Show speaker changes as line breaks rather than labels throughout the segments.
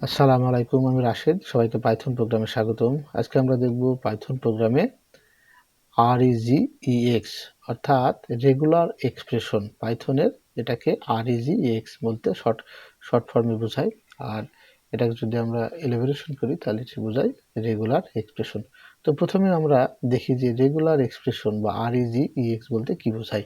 আসসালামু আলাইকুম, আমি রাশেদ। সবাইকে পাইথন প্রোগ্রামে স্বাগতম। আজকে আমরা দেখব পাইথন প্রোগ্রামে REGEX অর্থাৎ রেগুলার এক্সপ্রেশন। পাইথনের এটাকে REGEX বলতে শর্ট ফর্মে বোঝায়। আর এটাকে যদি আমরা এলিভেশন করি তাহলে সে বোঝায় রেগুলার এক্সপ্রেশন। তো প্রথমে আমরা দেখি যে রেগুলার এক্সপ্রেশন বা REGEX বলতে কি বোঝায়।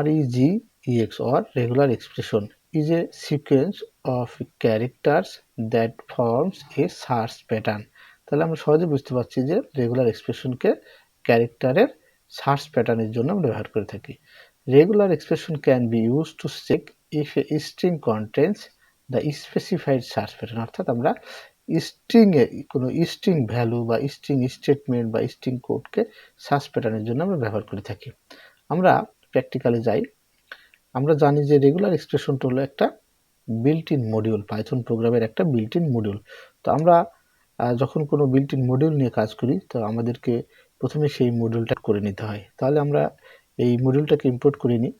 REGEX or regular expression is a sequence of characters that forms a search pattern. তাহলে আমরা সহজে বুঝতে পারছি যে রেগুলার এক্সপ্রেশনকে ক্যারেক্টারের সার্চ প্যাটার্নের জন্য আমরা ব্যবহার করে থাকি। Regular expression can be use to check if a string contains the specified search pattern. অর্থাৎ আমরা স্ট্রিংয়ে কোনো স্ট্রিং ভ্যালু বা স্ট্রিং স্টেটমেন্ট বা স্ট্রিং কোডকে সার্চ প্যাটার্নের জন্য আমরা ব্যবহার করে থাকি। আমরা প্র্যাকটিক্যালে যাই। আমরা জানি যে রেগুলার এক্সপ্রেশনটা হলো একটা বিল্ট ইন মডিউল, পাইথন প্রোগ্রামের একটা বিল্ট ইন মডিউল। তো আমরা যখন কোনো বিল্ট ইন মডিউল নিয়ে কাজ করি তো আমাদেরকে প্রথমে সেই মডিউলটা করে নিতে হয়। তাহলে আমরা এই মডিউলটাকে ইম্পোর্ট করে নিই।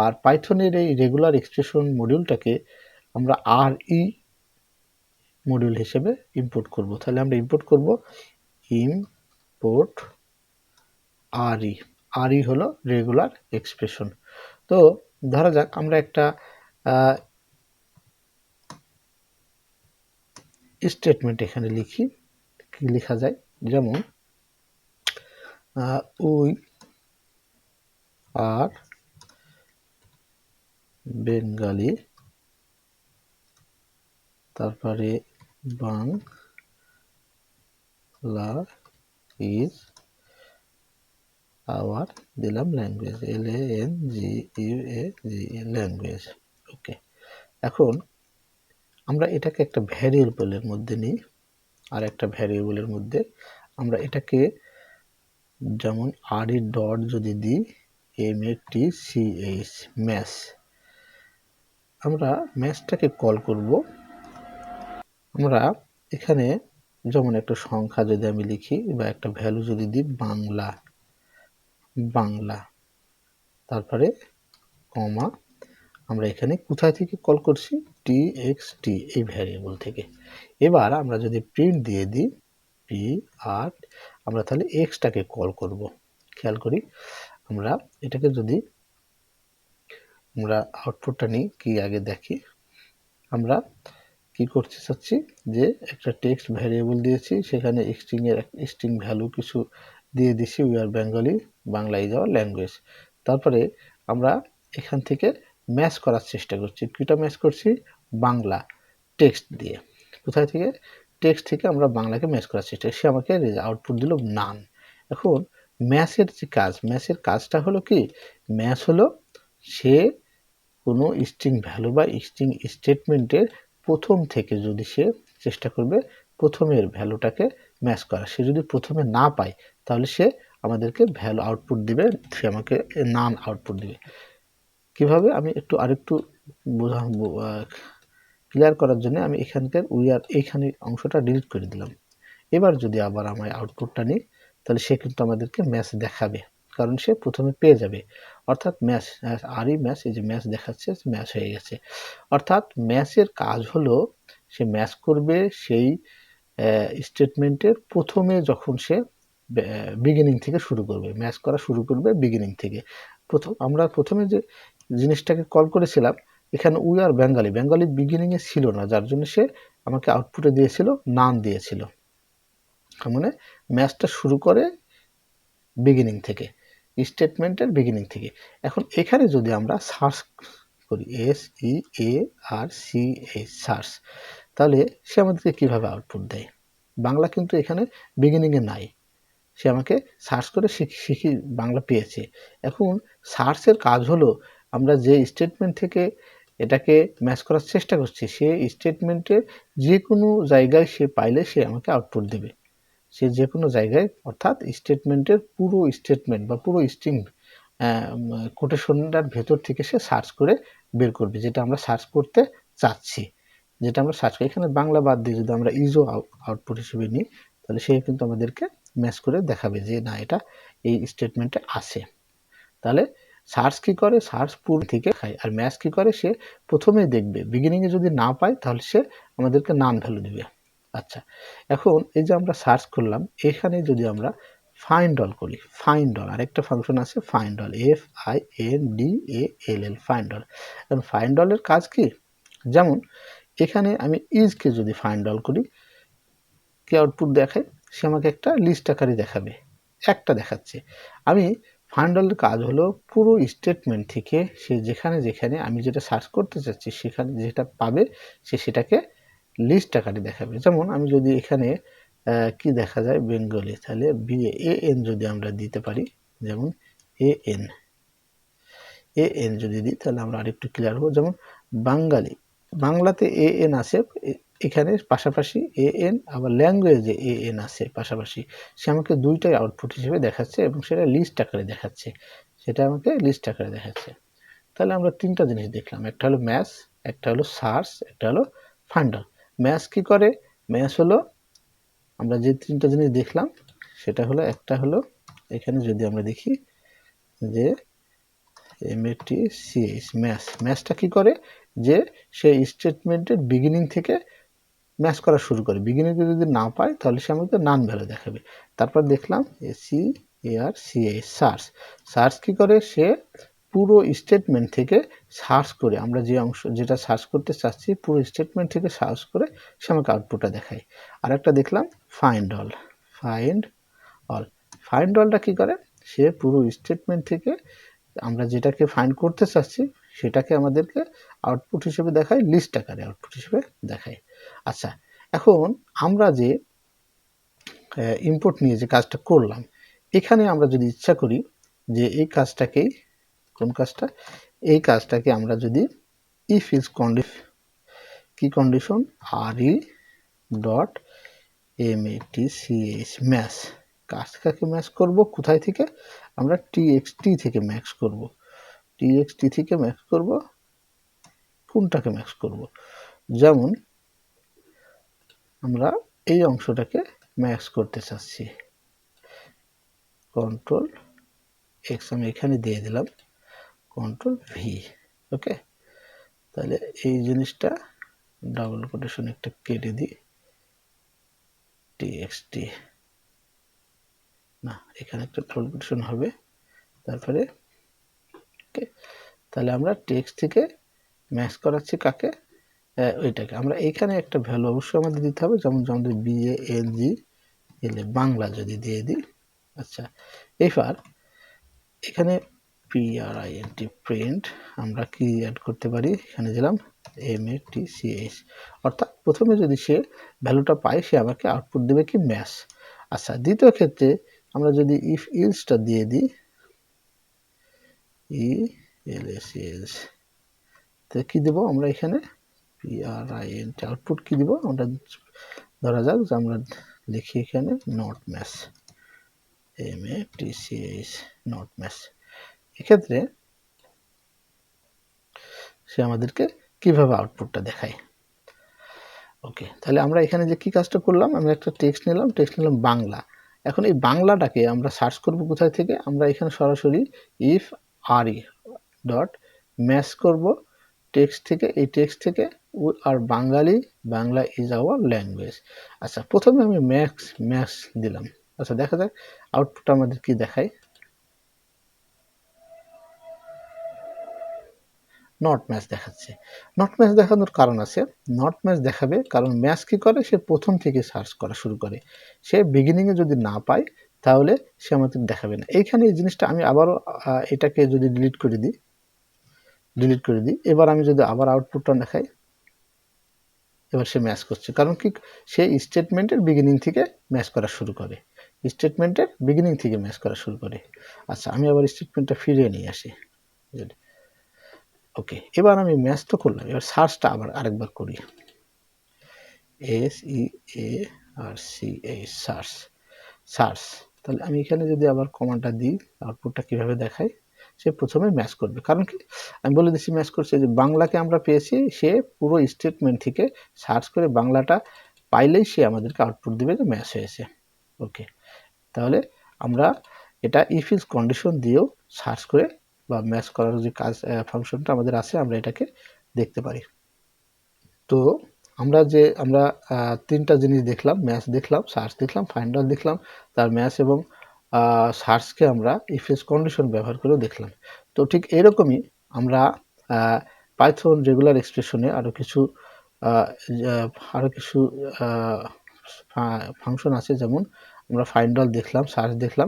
আর পাইথনের এই রেগুলার এক্সপ্রেশন মডিউলটাকে আমরা RE মডিউল হিসেবে ইম্পোর্ট করব। তাহলে আমরা ইম্পোর্ট করব ইম্পোর্ট RE। RE হলো রেগুলার এক্সপ্রেশন। তো ধরা যাক আমরা একটা স্টেটমেন্ট এখানে লিখি। কি লেখা যায়, যেমন উই আর বেঙ্গলি, তারপরে বাংলা ইজ আওয়ার দিলাম ল্যাঙ্গুয়েজ, LANGUAGE ল্যাঙ্গুয়েজ। ওকে, এখন আমরা এটাকে একটা ভ্যারিয়েবলের মধ্যে নিই। আর একটা ভ্যারিয়েবলের মধ্যে আমরা এটাকে যেমন RE ডট যদি দিই MATCH ম্যাথ, আমরা ম্যাথটাকে কল করব। আমরা এখানে যেমন একটা সংখ্যা যদি আমি লিখি বা একটা ভ্যালু যদি দিই বাংলা, তারপরে কমা, আমরা এখানে কোথায় থেকে কল করছি, TXT এই ভ্যারিয়েবল থেকে। এবার আমরা যদি প্রিন্ট দিয়ে দিই PR, আমরা তাহলে এক্সটাকে কল করব। খেয়াল করি, আমরা এটাকে যদি আমরা আউটপুটটা নিই, কি আগে দেখি। আমরা কি করতে চাচ্ছি যে একটা টেক্সট ভ্যারিয়েবল দিয়েছি, সেখানে স্ট্রিং ভ্যালু কিছু দিয়ে দিছি, we are Bengali, Bangla is our language. তারপরে আমরা এখান থেকে ম্যাচ করার চেষ্টা করছি। কিটা ম্যাচ করছি, বাংলা টেক্সট দিয়ে। কোথায় থেকে, টেক্সট থেকে আমরা বাংলাকে ম্যাচ করার চেষ্টা, সে আমাকে আউটপুট দিল নান। এখন ম্যাচের যে কাজ, ম্যাচের কাজটা হলো কি, ম্যাচ হলো সে কোনো স্ট্রিং ভ্যালু বা স্ট্রিং স্টেটমেন্টের প্রথম থেকে যদি সে চেষ্টা করবে প্রথমের ভ্যালুটাকে ম্যাচ করা। সে যদি প্রথমে না পায় তাহলে সে আমাদেরকে ভ্যালু আউটপুট দিবে, সে আমাকে নান আউটপুট দিবে। কিভাবে, আমি আরেকটু ক্লিয়ার করার জন্য আমি এখানকার এইখানে অংশটা ডিলিট করে দিলাম। এবার যদি আবার আমি আউটপুটটা নিই তাহলে সে কিন্তু আমাদেরকে ম্যাচ দেখাবে, কারণ সে প্রথমে পেয়ে যাবে। অর্থাৎ ম্যাচ, RE ম্যাচ, এই যে ম্যাচ দেখাচ্ছে, ম্যাচ হয়ে গেছে। অর্থাৎ ম্যাচের কাজ হলো সে ম্যাচ করবে সেই স্টেটমেন্টের প্রথমে, যখন সে বিগিনিং থেকে শুরু করবে, ম্যাচ করা শুরু করবে বিগিনিং থেকে। আমরা প্রথমে যে জিনিসটাকে কল করেছিলাম, এখানে উই আর বেঙ্গলি বিগিনিংয়ে ছিল না, যার জন্য সে আমাকে আউটপুটে দিয়েছিল নান দিয়েছিল। মানে ম্যাচটা শুরু করে বিগিনিং থেকে, স্টেটমেন্টের বিগিনিং থেকে। এখন এখানে যদি আমরা সার্চ করি, SEARCH সার্চ, তাহলে সে আমাদেরকে কিভাবে আউটপুট দেয়। বাংলা কিন্তু এখানে বিগিনিংয়ে নাই, সে আমাকে সার্চ করে শিখি বাংলা পেয়েছে। এখন সার্চের কাজ হলো আমরা যে স্টেটমেন্ট থেকে এটাকে ম্যাচ করার চেষ্টা করছি, সে স্টেটমেন্টের যে কোনো জায়গায় সে পাইলে সে আমাকে আউটপুট দেবে। সে যে কোনো জায়গায়, অর্থাৎ স্টেটমেন্টের পুরো স্টেটমেন্ট বা পুরো স্ট্রিং কোটেশনটার ভেতর থেকে সে সার্চ করে বের করবে যেটা আমরা সার্চ করতে চাচ্ছি, যেটা আমরা সার্চ করি। এখানে বাংলা বাদ দিয়ে যদি আমরা ইজো আউটপুট হিসেবে নিই তাহলে সে কিন্তু আমাদেরকে ম্যাচ করে দেখাবে যে না, এটা এই স্টেটমেন্টে আছে। তাহলে সার্চ কি করে, সার্চ পুরো থেকে খায়, আর ম্যাচ কি করে, সে প্রথমেই দেখবে, বিগিনিংয়ে যদি না পায় তাহলে সে আমাদেরকে নান ভ্যালু দিবে। আচ্ছা, এখন এই যে আমরা সার্চ করলাম, এখানে যদি আমরা ফাইন্ড অল করি, ফাইন্ড অল আরেকটা ফাংশন আছে find all, FINDALL, find all. এখন ফাইন্ড অলের কাজ কি, যেমন এখানে আমি ইজকে যদি ফাইন্ড অল করি, কি আউটপুট দেখায়, সে আমাকে একটা লিস্ট আকারে দেখাবে, একটা দেখাচ্ছে। আমি ফাইন্ড অলের কাজ হলো পুরো স্টেটমেন্ট থেকে সে যেখানে যেখানে আমি যেটা সার্চ করতে চাচ্ছি সেখানে যেটা পাবে সে সেটাকে লিস্ট আকারে দেখাবে। যেমন আমি যদি এখানে কি দেখা যায় বেঙ্গলি, তাহলে AN যদি আমরা দিতে পারি, যেমন AN যদি দিই তাহলে আমরা আরেকটু ক্লিয়ার হবো। যেমন বাঙালি, বাংলাতে AN আছে এখানে পাশাপাশি, AN আবার ল্যাঙ্গুয়েজে AN আছে পাশাপাশি, সে আমাকে দুইটাই আউটপুট হিসেবে দেখাচ্ছে এবং সেটা লিস্ট আকারে দেখাচ্ছে, সেটা আমাকে লিস্ট আকারে দেখাচ্ছে। তাহলে আমরা তিনটা জিনিস দেখলাম, একটা হলো ম্যাথ, একটা হলো সার্চ, একটা হলো ফাইন্ড অল। ম্যাথ কি করে, ম্যাথ হলো আমরা যে তিনটা জিনিস দেখলাম সেটা হলো, একটা হলো এখানে যদি আমরা দেখি যে MATCH ম্যাথ, ম্যাথটা কি করে, যে সে স্টেটমেন্টের বিগিনিং থেকে ম্যাচ করা শুরু করে, বিগিনিংয়ে যদি না পায় তাহলে সে আমাকে নান ভ্যালু দেখাবে। তারপর দেখলাম SEARCH সার্চ, সার্চ কি করে, সে পুরো স্টেটমেন্ট থেকে সার্চ করে, আমরা যে অংশ যেটা সার্চ করতে চাচ্ছি পুরো স্টেটমেন্ট থেকে সার্চ করে সে আমাকে আউটপুটটা দেখায়। আর একটা দেখলাম ফাইন্ড অল, ফাইন্ড অল, ফাইন্ড অলটা কি করে, সে পুরো স্টেটমেন্ট থেকে আমরা যেটাকে ফাইন্ড করতে চাচ্ছি সেটাকে আমাদেরকে আউটপুট হিসেবে দেখায়, লিস্ট আকারে আউটপুট হিসেবে দেখায়। আচ্ছা, এখন আমরা যে ইম্পোর্ট নিয়ে যে কাজটা করলাম, এখানে আমরা যদি ইচ্ছা করি যে এই কাজটাকেই, কোন কাজটা, এই কাজটাকে আমরা যদি ইফ ইজ কি condition RE dot MATCH match, কাজটাকে ম্যাচ করব কোথায় থেকে, আমরা TXT থেকে ম্যাচ করব, TXT থেকে ম্যাচ করব, কোনটাকে ম্যাচ করব, যেমন আমরা এই অংশটাকে ম্যাচ করতে চাচ্ছি, কন্ট্রোল X আমি এখানে দিয়ে দিলাম, কন্ট্রোল V, ওকে। তাহলে এই জিনিসটা ডাবল কোটেশন একটা কেটে দিই, TXT না, এখানে একটা ডাবল কোটেশন হবে, তারপরে ওকে। তাহলে আমরা টেক্সট থেকে ম্যাচ করাচ্ছি কাকে, ওইটাকে। আমরা এইখানে একটা ভ্যালু অবশ্যই আমাদের দিতে হবে, যেমন আমাদের BANGL বাংলা যদি দিয়ে দিই। আচ্ছা, এবার এখানে PRINT প্রিন্ট আমরা কি অ্যাড করতে পারি, এখানে দিলাম MATCH, অর্থাৎ প্রথমে যদি সে ভ্যালুটা পায় সে আমাকে আউটপুট দেবে কি ম্যাচ। আচ্ছা, দ্বিতীয় ক্ষেত্রে আমরা যদি ইফ ইলসটা দিয়ে দিই, ELSELS, তো কি দেব আমরা এখানে, PRINT আউটপুট কি দিব আমরা, ধরা যাক যে আমরা লিখি এখানে not match, MATCH not match. এক্ষেত্রে সে আমাদেরকে কিভাবে আউটপুটটা দেখায়। ওকে, তাহলে আমরা এখানে যে কি কাজটা করলাম, আমরা একটা টেক্সট নিলাম বাংলা। এখন এই বাংলাটাকে আমরা সার্চ করব কোথায় থেকে, আমরা এখানে সরাসরি ইফ RE ডট ম্যাচ করব টেক্সট থেকে, এই টেক্সট থেকে we are Bengali, Bangla is our language. আচ্ছা, প্রথমে আমি ম্যাক্স দিলাম। আচ্ছা, দেখা যাক আউটপুট আমাদের কি দেখায়, নট ম্যাচ দেখাচ্ছে। নট ম্যাচ দেখানোর কারণ আছে, নট ম্যাচ দেখাবে কারণ ম্যাচ কি করে, সে প্রথম থেকে সার্চ করা শুরু করে, সে বিগিনিংয়ে যদি না পায় তাহলে সে আমাদের দেখাবে না। এইখানে এই জিনিসটা আমি আবারও এটাকে যদি ডিলিট করে দিই, এবার আমি যদি আবার আউটপুটটা দেখাই, এবার সে ম্যাচ করছে, কারণ কি, সে স্টেটমেন্টের বিগিনিং থেকে ম্যাচ করা শুরু করে, স্টেটমেন্টের বিগিনিং থেকে ম্যাচ করা শুরু করে। আচ্ছা, আমি আবার স্টেটমেন্টটা ফিরিয়ে নিয়ে আসি, ওকে। এবার আমি ম্যাচ তো করলাম, এবার সার্চটা আবার আরেকবার করি, SEARCH সার্চ। তাহলে আমি এখানে যদি আবার কমান্ডটা দিই, আউটপুটটা কিভাবে দেখায়, সে প্রথমে ম্যাচ করবে, কারণ কি আমি বলে দিচ্ছি ম্যাচ করছে, যে বাংলাকে আমরা পেয়েছি, সে পুরো স্টেটমেন্ট থেকে সার্চ করে বাংলাটা পাইলেই সে আমাদেরকে আউটপুট দিবে যে ম্যাচ হয়েছে। ওকে, তাহলে আমরা এটা ইফ ইজ কন্ডিশন দিয়েও সার্চ করে বা ম্যাচ করার যে কাজ ফাংশনটা আমাদের আছে, আমরা এটাকে দেখতে পারি। তো আমরা ৩টা জিনিস দেখলাম, ম্যাচ দেখলাম, সার্চ দেখলাম, ফাইন্ড অল দেখলাম, তার ম্যাচ এবং সার্চকে আমরা if else কন্ডিশন ব্যবহার করেও দেখলাম। তো ঠিক এরকমই আমরা পাইথন রেগুলার এক্সপ্রেশনে আ আরো কিছু আ ফাংশন আছে, যেমন আমরা ফাইন্ড অল দেখলাম, সার্চ দেখলাম,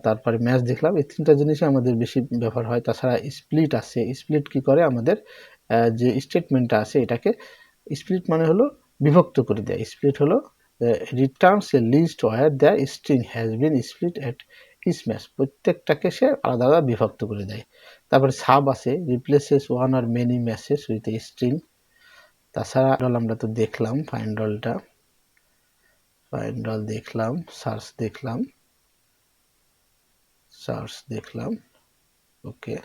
তারপরে ম্যাচ দেখলাম। এই ৩টা জিনিসই আমাদের বেশি ব্যবহার হয়। তাছাড়া স্প্লিট আছে। স্প্লিট কি করে, আমাদের যে স্টেটমেন্টটা আছে এটাকে স্প্লিট মানে হলো বিভক্ত করে দেয়। স্প্লিট হলো returns a list where the string has been split at each match. প্রত্যেকটাকে সে আলাদা আলাদা বিভক্ত করে দেয়। তারপরে সাব আছে, replaces one or many matches with a string. তাছাড়া আমরা তো দেখলাম ফাইন্ড অল দেখলাম, সার্চ দেখলাম, okay,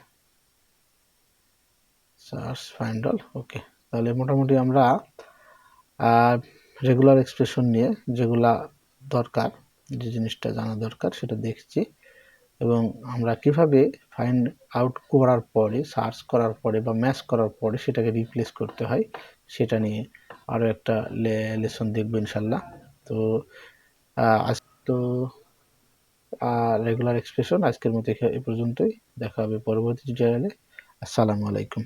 search find all, okay. তাহলে মোটামুটি আমরা রেগুলার এক্সপ্রেশন নিয়ে যেগুলা দরকার, যে জিনিসটা জানা দরকার সেটা দেখছি, এবং আমরা কিভাবে ফাইন্ড আউট করার পরে, সার্চ করার পরে বা ম্যাচ করার পরে সেটাকে রিপ্লেস করতে হয় সেটা নিয়ে আরও একটা লেসন দেখবো ইনশাল্লাহ। তো আজ তো রেগুলার এক্সপ্রেশন আজকের মতো এ পর্যন্তই। দেখা হবে পরবর্তী টিউটোরিয়ালে। আসসালামু আলাইকুম।